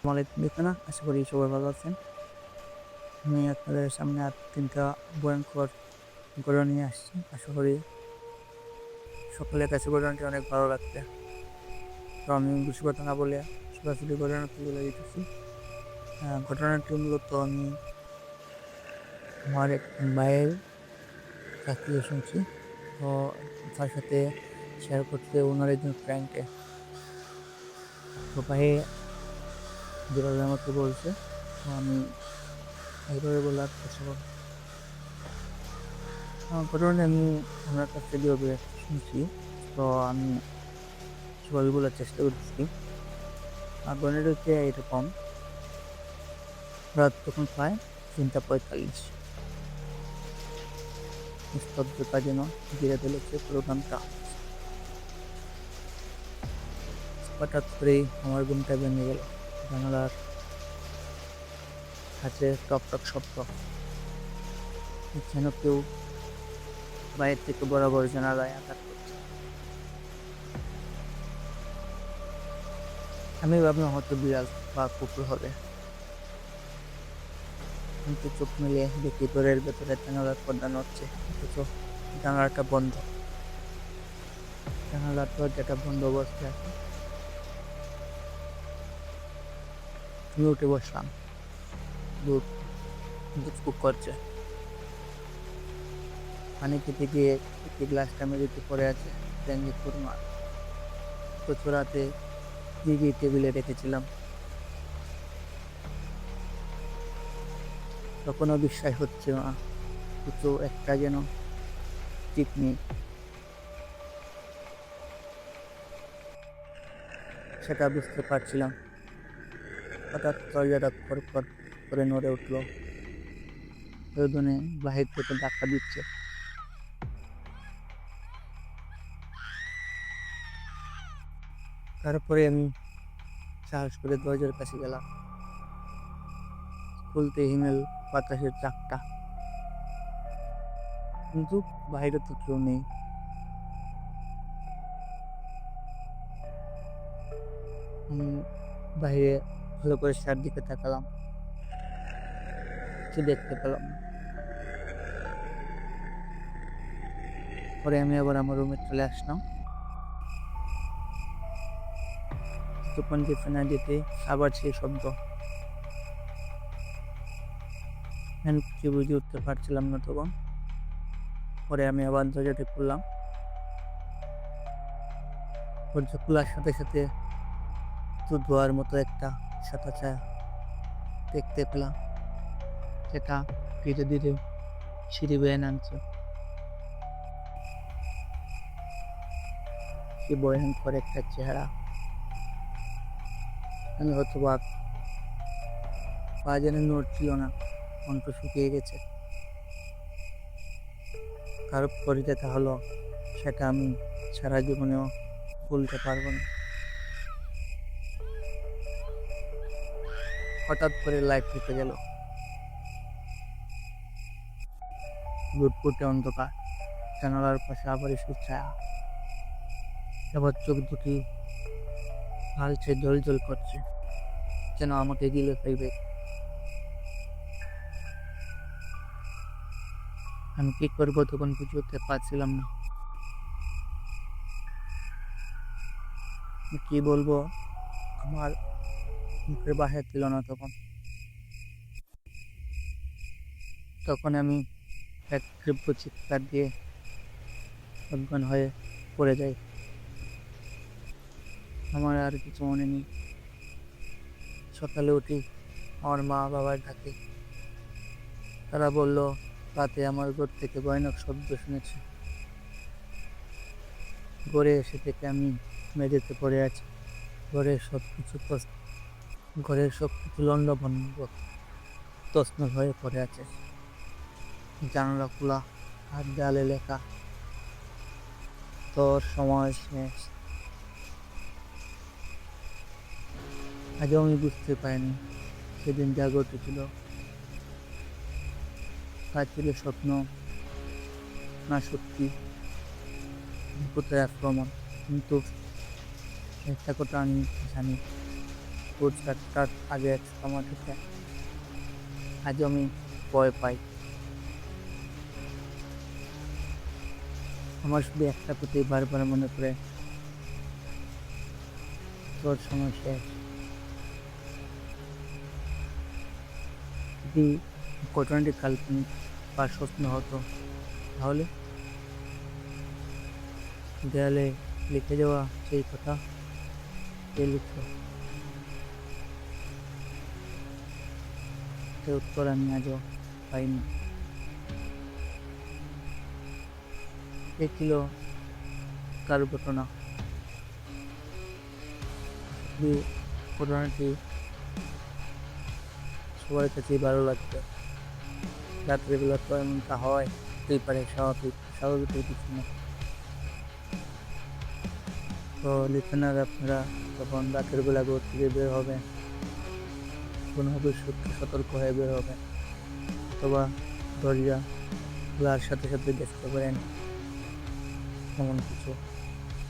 দেখে না, আশা করি সবাই ভালো আছেন। আমি আপনাদের সামনে আর ৩টা ভয়ঙ্কর ঘটনা নিয়ে আসছি। আশা করি সকলের কাছে ঘটনাটি অনেক ভালো লাগবে। তো আমি বেশি কথা না বলে সরাসরি ঘটনাতে চলে যেতেছি। ঘটনাটি মূলত আমি আমার এক ভাইয়ের কাছ থেকে শুনছি। তো তার সাথে শেয়ার করতে ওনার একজন ফ্রেন্ডকে। তো ভাই যেভাবে আমাকে বলছে, তো আমি এইভাবে বলার চেষ্টা করব। ঘটনাটা আমি ওনার কাছ থেকে যেভাবে শুনছি, তো আমি সেভাবে বলার চেষ্টা করতেছি। ঘটনাটা হচ্ছে এরকম: রাত তখন প্রায় ৩:৪৫। নিস্তব্ধতা যেন ঘিরে ফেলেছে পুরো গ্রামটা। হঠাৎ করেই আমার ঘুমটা ভেঙে গেল। জানালার কাছে টক টক শব্দ, যেন কেউ বাইরে থেকে বরাবর জানালায় আঘাত করছে। আমি ভাবলাম হয়তো বিড়াল বা কুকুর হবে, কিন্তু চোখ মিলিয়ে দেখি ঘরের ভেতরে জানালার পর্দা নড়ছে, অথচ জানালাটা বন্ধ। জানালার দরজাটা বন্ধ অবস্থায় আছে। আমি উঠে বসলাম। দুধ দুধ করছে। পানি খেতে গিয়ে একটি গ্লাসটা মেঝেতে পড়ে আছে। ভেঙে চুরমার। অথচ রাতে টিভি টেবিলে রেখেছিলাম। তখনও বিশ্বাস হচ্ছে না, কিছু একটা যেন ঠিক নেই। সেটা বুঝতে পারছিলাম। হঠাৎ দরজাটা খড়খড় করে নড়ে উঠল। প্রয়োজনে বাহির থেকে ধাক্কা দিচ্ছে। তারপরে আমি সাহস করে দরজার কাছে গেলাম। খুলতে হিমেল বাতাসের চাকটা, কিন্তু বাইরে তো কেউ নেই। আমি বাইরে ভালো করে চারদিকে তাকালাম, কিছু দেখতে পেলাম না। পরে আমি আবার আমার রুমে চলে আসলাম। কিছুক্ষণ যেতে না যেতে আবার সেই শব্দ। আমি কিছু বুঝে উঠতে পারছিলাম না তখন। পরে আমি আবার দরজাটা খুললাম। দরজা খোলার সাথে সাথে ধোয়ার মতো একটা সাদা ছায়া দেখতে পেলাম, যেটা ধীরে ধীরে সিঁড়ি বেয়ে নামছে। কি ভয়ঙ্কর একটা চেহারা! আমি হতবাক। পা যেন নড়ছিল না, কণ্ঠ শুকিয়ে গেছে। কারো পরিচয় হলো, সেটা আমি সারা জীবনেও ভুলতে পারবো না। হঠাৎ করে লাইট নিভে গেল। লুটপুটে অন্ধকার। জানালার পাশে আবার এসে ছায়া। এবার চোখ দুটি লালচে জ্বল করছে, যেন আমাকে গিলে ফেলবে। আমি কি করবো তখন বুঝে উঠতে পারছিলাম না। কি বলবো, আমার মুখের বাহির ছিল না তখন। তখন আমি এক তীব্র চিৎকার দিয়ে অজ্ঞান হয়ে পড়ে যাই। আমার আর কিছু মনে নেই। সকালে উঠি, আমার মা বাবার ডাকে। তারা বলল, রাতে আমার ঘর থেকে ভয়ানক শব্দ শুনেছে। ঘরে এসে থেকে আমি মেঝেতে পড়ে আছি। ঘরের সবকিছু ঘরের সবকিছু লণ্ডভণ্ড, তছনছ হয়ে পড়ে আছে। জানালা খোলা, আর দেয়ালে লেখা, তোর সময় শেষ। আজও আমি বুঝতে পারিনি সেদিন যা ঘটেছিল তা ছিল স্বপ্ন না সত্যি ভূতের আক্রমণ। কিন্তু একটা কথা আমি জানি, ভোর 4টার আগে আমার থেকে আজও আমি ভয় পাই। আমার শুধু একটা কথাই বারবার মনে পড়ে, তোর সময় শেষ। যদি ঘটনাটি কাল্পনিক বা স্বপ্ন হতো, তাহলে দেয়ালে লিখে যাওয়া সেই কথা কে লিখত? সে উত্তর আমি আজও পাইনি। এ ছিল তার ঘটনা। যদি ঘটনাটি সবার কাছেই ভালো লাগবে। রাত্রেবেলা তো এমনটা হয়, হতেই পারে, স্বাভাবিকের কিছু না। তো লিসেনার, আপনারা যখন রাতের বেলা ঘর থেকে বের হবেন, কোনোভাবে সতর্ক হয়ে বের হবেন, অথবা দরজা খোলার সাথে সাথে দেখতে পারেন এমন কিছু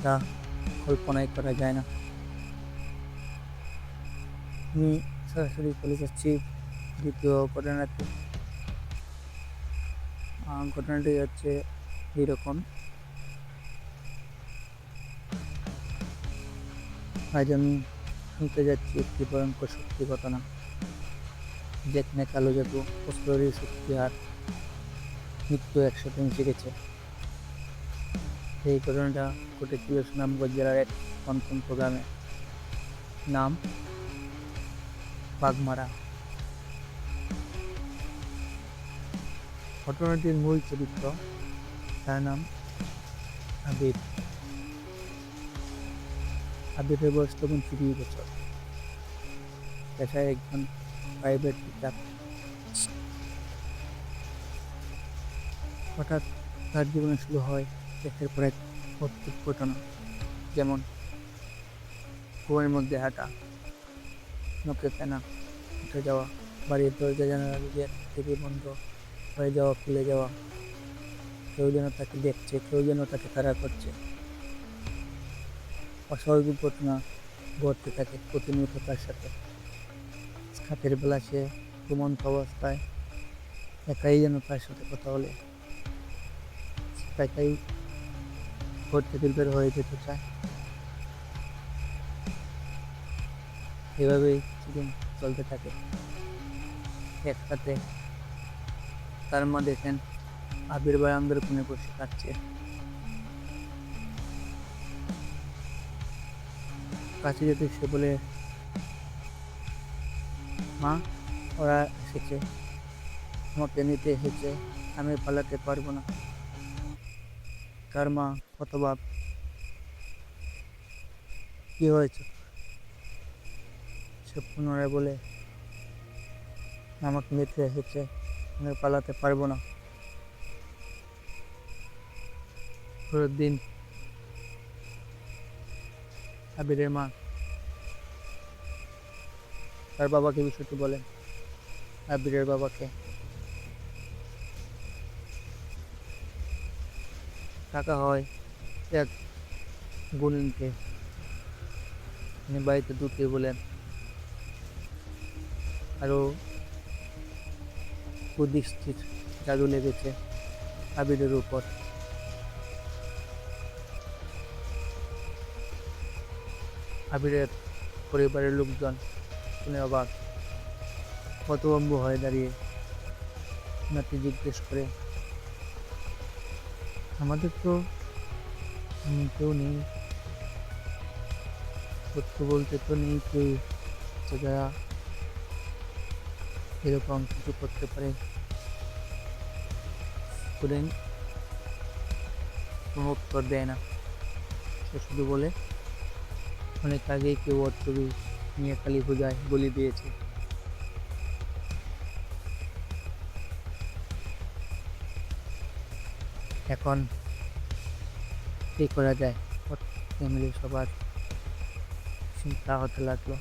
যা কল্পনাই করা যায় না। আমি সরাসরি চলে যাচ্ছি দ্বিতীয় ঘটনাতে। ঘটনাটি হচ্ছে এইরকম। আজ আমি শুনতে যাচ্ছি একটি ভয়ঙ্কর সত্যি ঘটনা, যেখানে কালো জাদু, অস্ত্রের শক্তি আর মৃত্যু একসাথে মিশে গেছে। এই ঘটনাটা ঘটেছিল সুনামগঞ্জ জেলার এক প্রত্যন্ত গ্রামে, নাম বাগমারা। ঘটনাটির মূল চরিত্র, তার নাম আবির। আবিরের বয়স তখন 30 বছর, পেশায় একজন প্রাইভেট টিচার। হঠাৎ তার জীবনে শুরু হয় একের পর এক অদ্ভুত ঘটনা, যেমন ঘুমের মধ্যে হাঁটা, নখে ফেনা, উঠে যাওয়া, বাড়ির দরজা জানালা নিজের থেকে বন্ধ হয়ে যাওয়া, খুলে যাওয়া, কেউ যেন তাকে দেখছে, কেউ যেন তাকে তাড়া করছে। অস্বাভাবিক ঘটনা ঘটতে থাকে প্রতিনিয়ত তার সাথে। রাতের বেলা সে ঘুমন্ত অবস্থায় একাই যেন তার সাথে কথা বলে, একাই ঘর থেকে বের হয়ে যেতে চায়। এভাবেই কিছুদিন চলতে থাকে। একসাথে তার মা দেখেন আবির বারান্দার কোণে বসে কাঁদছে। কাছে যেতে সে বলে, মা, ওরা এসেছে, আমাকে নিতে এসেছে, আমি পালাতে পারবো না। তার মা হতবাক, কি হয়েছে? সে পুনরায় বলে, আমাকে নিতে এসেছে, আমি পালাতে পারবো না। পরের দিন আবিরের মা তার বাবাকে বিষয়টি বলেন, আবিরের বাবাকে। টাকা হয় এক গুণিনকে, তিনি বাড়িতে ঢুকে বলেন, আরো কুদৃষ্টির জাদু লেগেছে আবিরের উপর। আবিরের পরিবারের লোকজন শুনে অবাক, হতভম্ব হয়ে দাঁড়িয়ে নাতি জিজ্ঞেস করে, আমাদের তো কেউ নেই, সত্য বলতে তো নেই কেউ যারা এরকম কিছু করতে পারে। স্টুডেন্ট কোনো উত্তর দেয় না, সে শুধু বলে, অনেক আগেই কেউ ওর ছবি নিয়ে কালী পূজায় বলি দিয়েছে। এখন কি করা যায়? ফ্যামিলির সবার চিন্তা হতে লাগলো।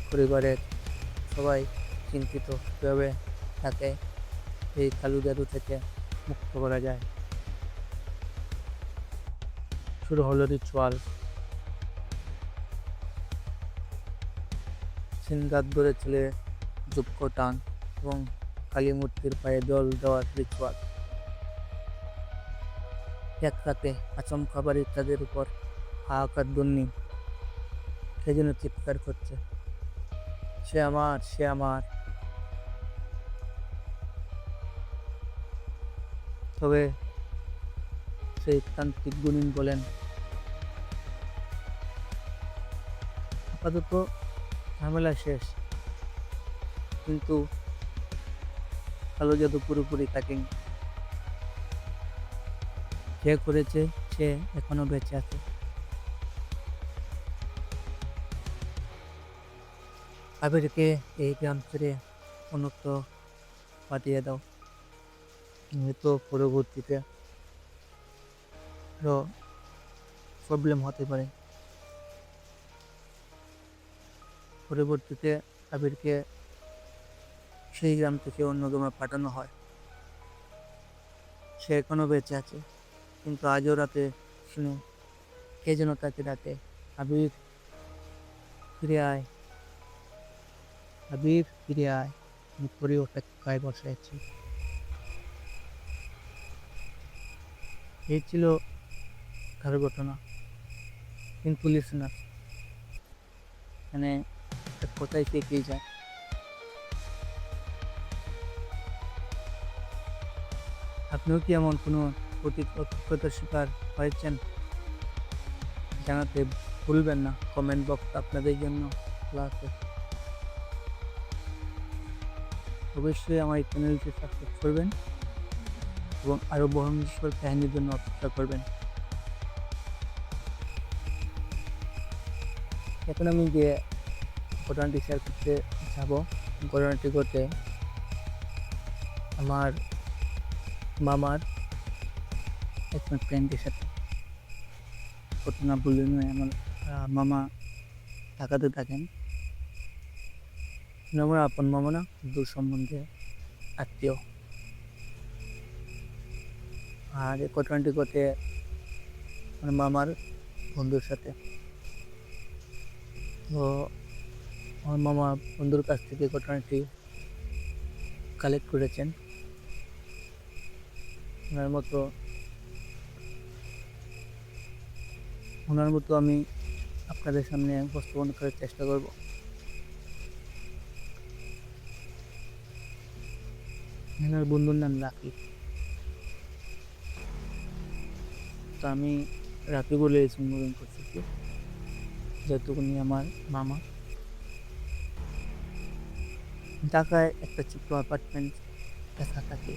পরিবারের সবাই চিন্তিত, কীভাবে তাকে এই কালু জাদু থেকে মুক্ত করা যায়। শুরু হলো রিচুয়াল। সিংহাত ধরে ছেলে যুক্ষ টান এবং কালী মূর্তির পায়ে জল দেওয়ার রিচুয়াল। এক রাতে আচমকা বাড়ির তাদের উপর হাহাকার ধ্বনি, সে যেন চিৎকার করছে, সে আমার, সে আমার। তবে সেই তান্ত্রিক গুণিন বলেন, আপাতত ঝামেলা শেষ, কিন্তু কালো জাদু পুরোপুরি কাটেনি। যে করেছে সে এখনো বেঁচে আছে। আবিরকে এই গ্রাম ছেড়ে অন্যত্র পাঠিয়ে দাও, হয়তো পরবর্তীতে আরো প্রবলেম হতে পারে। পরবর্তীতে আবিরকে সেই গ্রাম থেকে অন্য গ্রামে পাঠানো হয়। সে এখনো বেঁচে আছে, কিন্তু আজও রাতে শুনে কে যেন তাকে ডাকে, আবির ফিরে আয়, আবির ফিরে আয়। আমি তোরই অপেক্ষায় বসে আছি। এই ছিল তার ঘটনা, কিন্তু লিসেনার, মানে এক কথায় থেকেই যায়। আপনিও কি এমন কোনো অভিজ্ঞতার শিকার হয়েছেন? জানাতে ভুলবেন না, কমেন্ট বক্স আপনাদের জন্য খোলা আছে। অবশ্যই আমার এই চ্যানেলটি সাবস্ক্রাইব করবেন এবং আরও বহনবিশ্বর কাহিনীর জন্য অপেক্ষা করবেন। এখন আমি যে ঘটনাটি শেয়ার করতে যাব, ঘটনাটি ঘটে আমার মামার একজন ফ্রেন্ডের সাথে। ঘটনা বললে নয়, আমার মামা ঢাকাতে থাকেন। আমার আপন মামা না, দূর সম্বন্ধে আত্মীয়। আর এই ঘটনাটি ঘটে আমার মামার বন্ধুর সাথে। তো আমার মামা বন্ধুর কাছ থেকে ঘটনাটি কালেক্ট করেছেন। ওনার মতো আমি আপনাদের সামনে উপস্থাপন করার চেষ্টা করব। ওনার বন্ধুর নাম রাকি। তো আমি রাকি বলে সম্বোধন করতেছি, যেহেতু উনি আমার মামা। ঢাকায় একটা ছোট্ট অ্যাপার্টমেন্ট দেখা থাকে।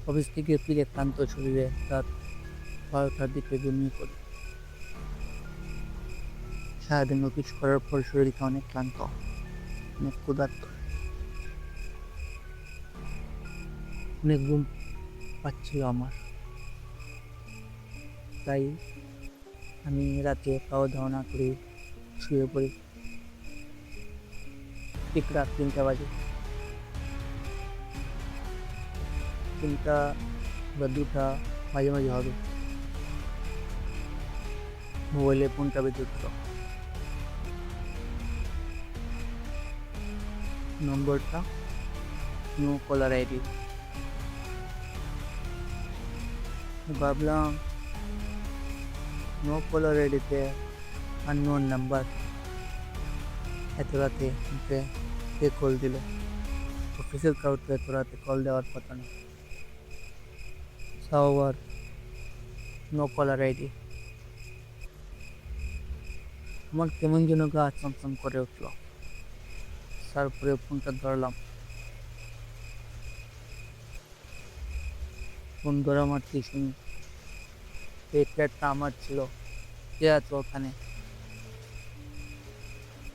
অফিস থেকে ফিরে ক্লান্ত শরীরে রাত 12টার দিকে ঘুমিয়ে পড়ি। সারাদিন অফিস করার পর শরীরটা অনেক ক্লান্ত, অনেক ক্ষুধার্ত, অনেক ঘুম পাচ্ছিল আমার। তাই আমি রাতে খাওয়া দাওয়া না করে শুয়ে পড়ি। ঠিক রাত 3টা বাজে, 3টা বা 2টা মাঝে মাঝে হবে। মোবাইলে ফোনটা বেজে উঠল। নম্বরটা নো কলার আইডি। ভাবলাম নো কলার আইডিতে আননোন নাম্বার, এত রাতে কে কল দিল? অফিসের কাউকে এত রাতে কল দেওয়ার কথা না, তাও আবার নো কলার আইডি। আমার কেমন যেন গা চমচম করে উঠলো। তারপরে ফোনটা ধরলাম। ফোন ধরা মারতেই শুনি এই ফ্ল্যাটটা আমার ছিল, কে আছে ওখানে?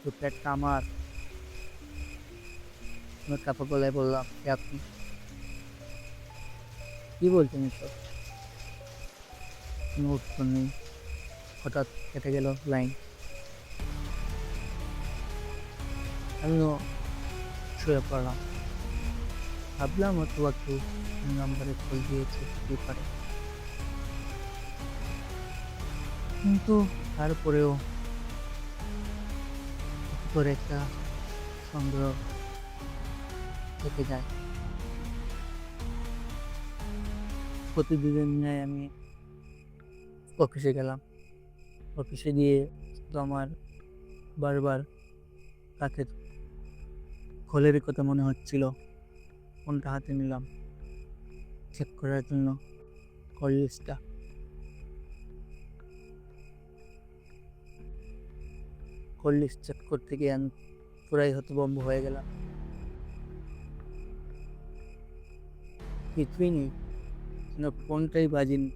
এই ফ্ল্যাটটা আমার। আমি কাপড় গলায় বললাম, কে আপনি? কি বলছেন এসব? কোনো উত্তর নেই। হঠাৎ কেটে গেল লাইন। আমিও শুয়ে পড়লাম। ভাবলাম হয়তো একটু নাম্বারে কল দিয়েছে, কি পারে। কিন্তু তারপরেও করে একটা সংগ্রহ থেকে যায়। প্রতিদিনের ন্যায় আমি অফিসে গেলাম। অফিসে গিয়ে তো আমার বারবার রাতের খোলের কথা মনে হচ্ছিল। ফোনটা হাতে নিলাম চেক করার জন্য কল লিস্টটা। কল লিস্ট চেক করতে গিয়ে আমি পুরাই হতভম্ব হয়ে গেলাম। কিছুই নেই, ফোনটাই বাজিনি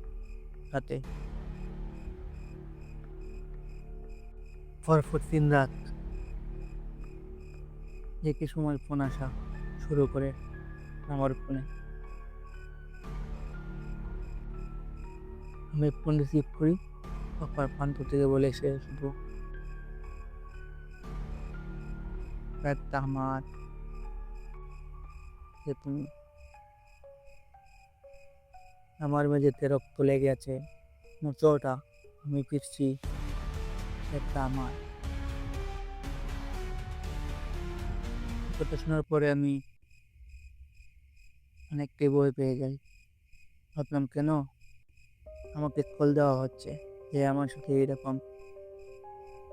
রাতে। পরপর 3 রাত একই সময় ফোন আসা শুরু করে আমার ফোনে। আমি ফোন রিসিভ করি, অপর প্রান্ত থেকে বলে সে শুধু একটা আমার যে তুমি আমার মেঝেতে রক্ত লেগে আছে, চোটা আমি ফিরছি, একটা আমার। কথা শোনার পরে আমি অনেকটাই ভয় পেয়ে যাই। ভাবলাম কেন আমাকে কল দেওয়া হচ্ছে, যে আমার সাথে এরকম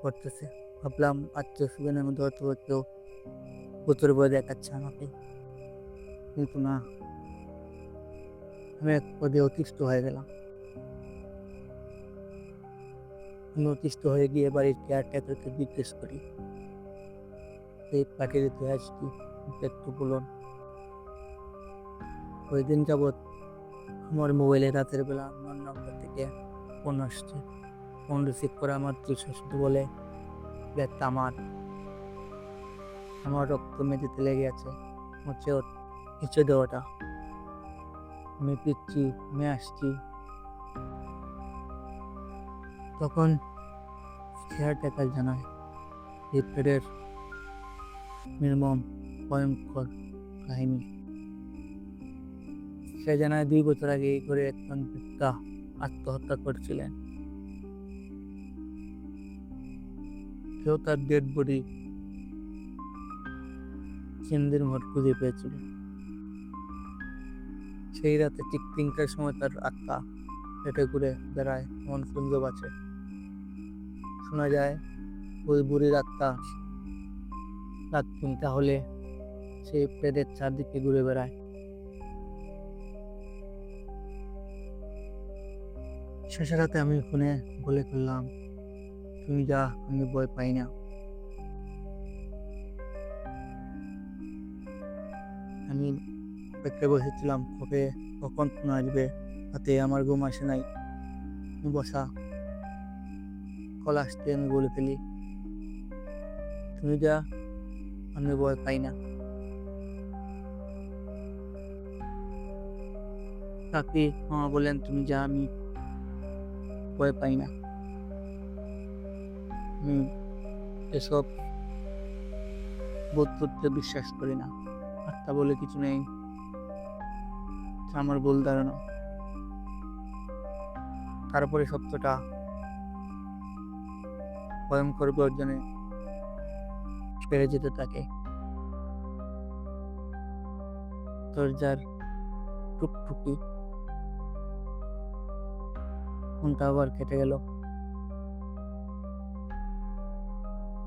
করতেছে। ভাবলাম আত্মীয় স্বজনের মধ্যে হয়তো কেউ ভূতের ভয় দেখাচ্ছে আমাকে, কিন্তু না, আমি এক পদে অতিষ্ঠ হয়ে গেলাম। আমি অতিষ্ঠ হয়ে গিয়ে বাড়ির কেয়ারটেকারকে জিজ্ঞেস করি, এই পার্টির ইতিহাস কি, একটু বলুন। ওই দিন যাবৎ আমার মোবাইলে রাতের বেলা আমার নম্বর থেকে ফোন আসছে। ফোন রিসিভ করে আমার সে শুধু বলে, ব্যাগটা আমার রক্ত মেঝেতে লেগে আছে, হচ্ছে ওর ইচ্ছে দেওয়াটা। আমি পিচ্ছি, আমি আসছি। তখন কেয়ারটেকার জানায় এই পেটের নির্মম ভয়ঙ্কর কাহিনী। সে জানায় 2 বছর আগে এই ঘরে একজন বৃদ্ধা আত্মহত্যা করছিলেন। কেউ তার ডেড বডি চিন্দির মোড় খুঁজে পেয়েছিল। সেই রাতে ঠিক 3টার সময় তার আত্মা হেঁটে ঘুরে বেড়ায়, মন সুন্দর আছে। শোনা যায় ওই বুড়ির আত্মা রাত 3টা হলে সেই পেটের চারদিকে ঘুরে বেড়ায়। শেষ রাতে আমি ফোনে বলে করলাম, তুমি যা, আমি ভয় পাই না। আমি অপেক্ষায় বসেছিলাম কখন ফোন আসবে, হাতে আমার ঘুম আসে নাই। বসা কল আসতে আমি বলে ফেলি, তুমি যা, আমি ভয় পাই না। চাকরি মামা বললেন, তুমি যা, আমি ভয় পাই না। আমি এসব ভূত বিশ্বাস করি না, আত্মা বলে কিছু নেই, আমার ভুল ধারণা। তারপরে সত্যটা ভয়ঙ্কর গর্জনে বেড়ে যেতে থাকে। দরজার টুকটুকি ফোনটা আবার কেটে গেল।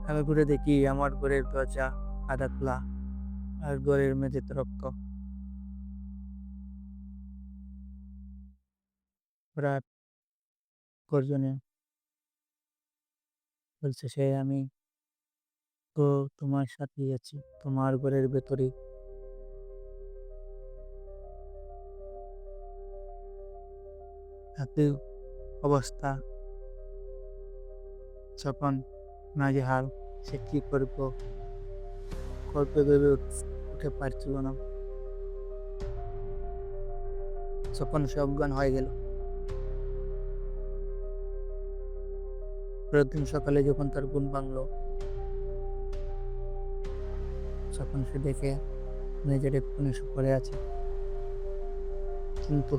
আমি ঘুরে দেখি আমার ঘরের দরজা আধা খোলা, আর ঘরের মেঝেতে রক্ত। রাত গর্জনে বলছে সে, আমি তো তোমার সাথেই আছি, তোমার ঘরের ভেতরে। একই অবস্থা যখন নাজেহাল, সে কি করবে ভেবে উঠে পারছিল না। যখন সে অজ্ঞান হয়ে গেল, পরের দিন সকালে যখন তার ঘুম ভাঙলো, তখন সে দেখে মেঝের কোণে পড়ে আছে, কিন্তু